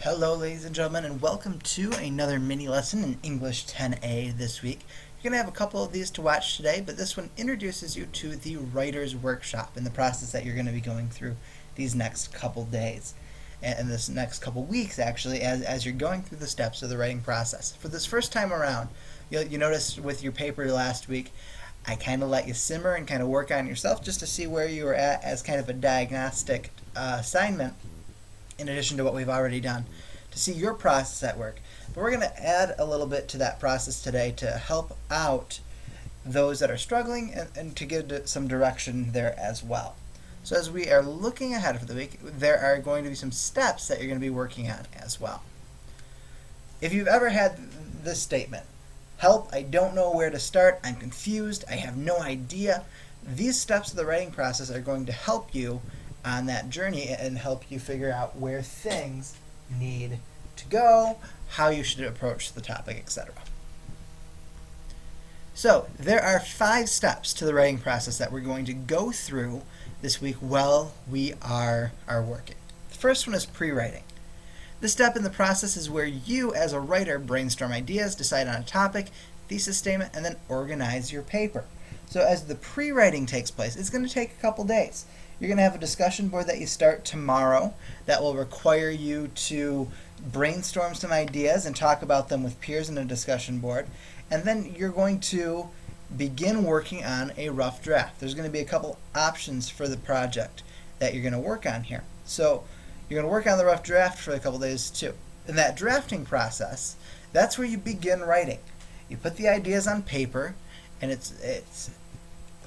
Hello ladies and gentlemen, and welcome to another mini lesson in English 10A this week. You're going to have a couple of these to watch today, but this one introduces you to the writer's workshop and the process that you're going to be going through these next couple days and this next couple weeks actually as you're going through the steps of the writing process. For this first time around, you noticed with your paper last week, I kind of let you simmer and kind of work on yourself just to see where you were at as kind of a diagnostic assignment, in addition to what we've already done, to see your process at work. But we're going to add a little bit to that process today to help out those that are struggling and to give some direction there as well. So as we are looking ahead for the week, there are going to be some steps that you're going to be working on as well. If you've ever had this statement, "Help, I don't know where to start, I'm confused, I have no idea," these steps of the writing process are going to help you on that journey and help you figure out where things need to go, how you should approach the topic, etc. So there are 5 steps to the writing process that we're going to go through this week while we are working. The first one is pre-writing. This step in the process is where you as a writer brainstorm ideas, decide on a topic, thesis statement, and then organize your paper. So as the pre-writing takes place, it's going to take a couple days. You're going to have a discussion board that you start tomorrow that will require you to brainstorm some ideas and talk about them with peers in a discussion board. And then you're going to begin working on a rough draft. There's going to be a couple options for the project that you're going to work on here. So you're going to work on the rough draft for a couple days too. In that drafting process, that's where you begin writing. You put the ideas on paper, and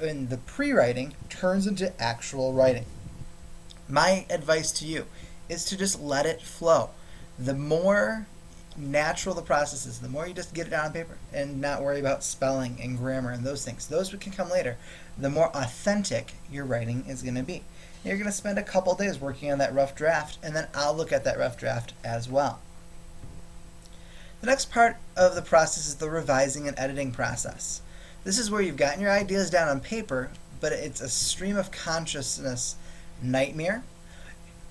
and the pre-writing turns into actual writing. My advice to you is to just let it flow. The more natural the process is, the more you just get it down on paper and not worry about spelling and grammar and those things. Those can come later. The more authentic your writing is going to be. You're going to spend a couple days working on that rough draft, and then I'll look at that rough draft as well. The next part of the process is the revising and editing process. This is where you've gotten your ideas down on paper, but it's a stream of consciousness nightmare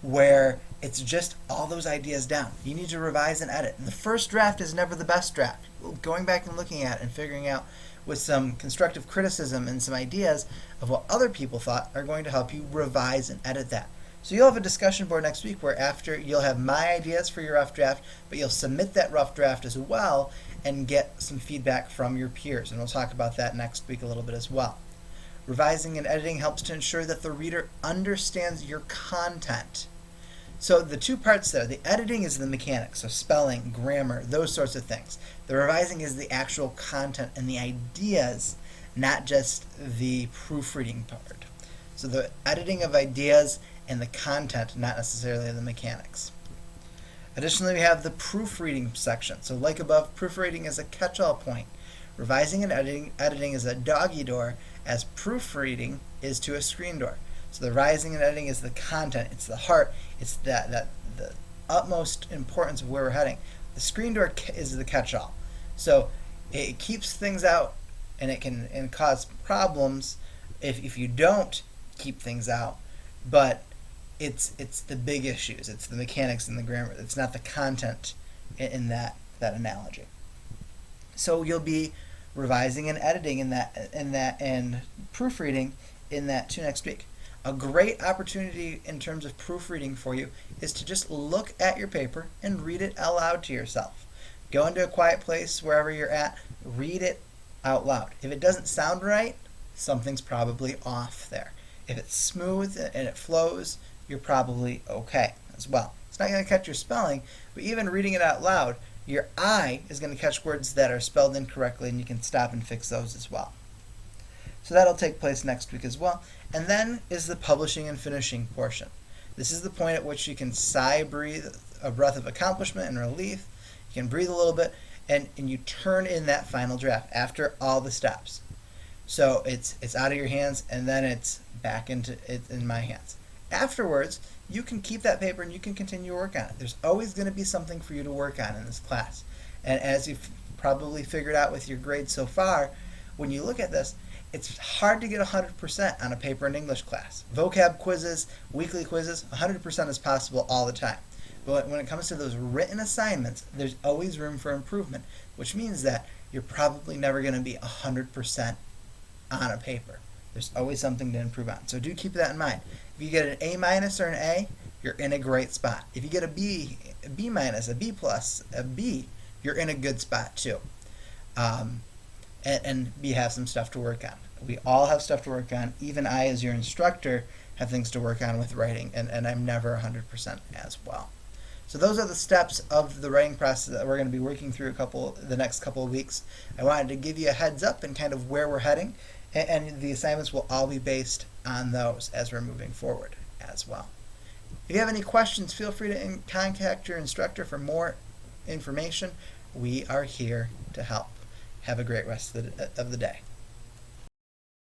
where it's just all those ideas down. You need to revise and edit. And the first draft is never the best draft. Going back and looking at it and figuring out with some constructive criticism and some ideas of what other people thought are going to help you revise and edit that. So you'll have a discussion board next week where after you'll have my ideas for your rough draft, but you'll submit that rough draft as well and get some feedback from your peers. And we'll talk about that next week a little bit as well. Revising and editing helps to ensure that the reader understands your content. So the 2 parts there, the editing is the mechanics, so spelling, grammar, those sorts of things. The revising is the actual content and the ideas, not just the proofreading part. So the editing of ideas and the content, not necessarily the mechanics. Additionally, we have the proofreading section. So like above, proofreading is a catch-all point. Revising and editing is a doggy door, as proofreading is to a screen door. So the revising and editing is the content, it's the heart, it's the utmost importance of where we're heading. The screen door is the catch-all. So it keeps things out, and it can cause problems if you don't keep things out, but it's the big issues. It's the mechanics and the grammar. It's not the content in that analogy. So you'll be revising and editing and proofreading in that too next week. A great opportunity in terms of proofreading for you is to just look at your paper and read it aloud to yourself. Go into a quiet place wherever you're at, read it out loud. If it doesn't sound right, something's probably off there. If it's smooth and it flows, you're probably okay as well. It's not going to catch your spelling, but even reading it out loud, your eye is going to catch words that are spelled incorrectly, and you can stop and fix those as well. So that'll take place next week as well. And then is the publishing and finishing portion. This is the point at which you can sigh, breathe a breath of accomplishment and relief. You can breathe a little bit, and you turn in that final draft after all the steps. So it's out of your hands, and then it's back in my hands. Afterwards, you can keep that paper and you can continue to work on it. There's always going to be something for you to work on in this class. And as you've probably figured out with your grades so far, when you look at this, it's hard to get 100% on a paper in English class. Vocab quizzes, weekly quizzes, 100% is possible all the time. But when it comes to those written assignments, there's always room for improvement, which means that you're probably never going to be 100% on a paper. There's always something to improve on. So do keep that in mind. If you get an A minus or an A, you're in a great spot. If you get a B minus, a B plus, a B, you're in a good spot too. And you have some stuff to work on. We all have stuff to work on. Even I, as your instructor, have things to work on with writing, and I'm never 100% as well. So those are the steps of the writing process that we're going to be working through the next couple of weeks. I wanted to give you a heads up and kind of where we're heading, and the assignments will all be based on those as we're moving forward as well. If you have any questions, feel free to contact your instructor for more information. We are here to help. Have a great rest of the day.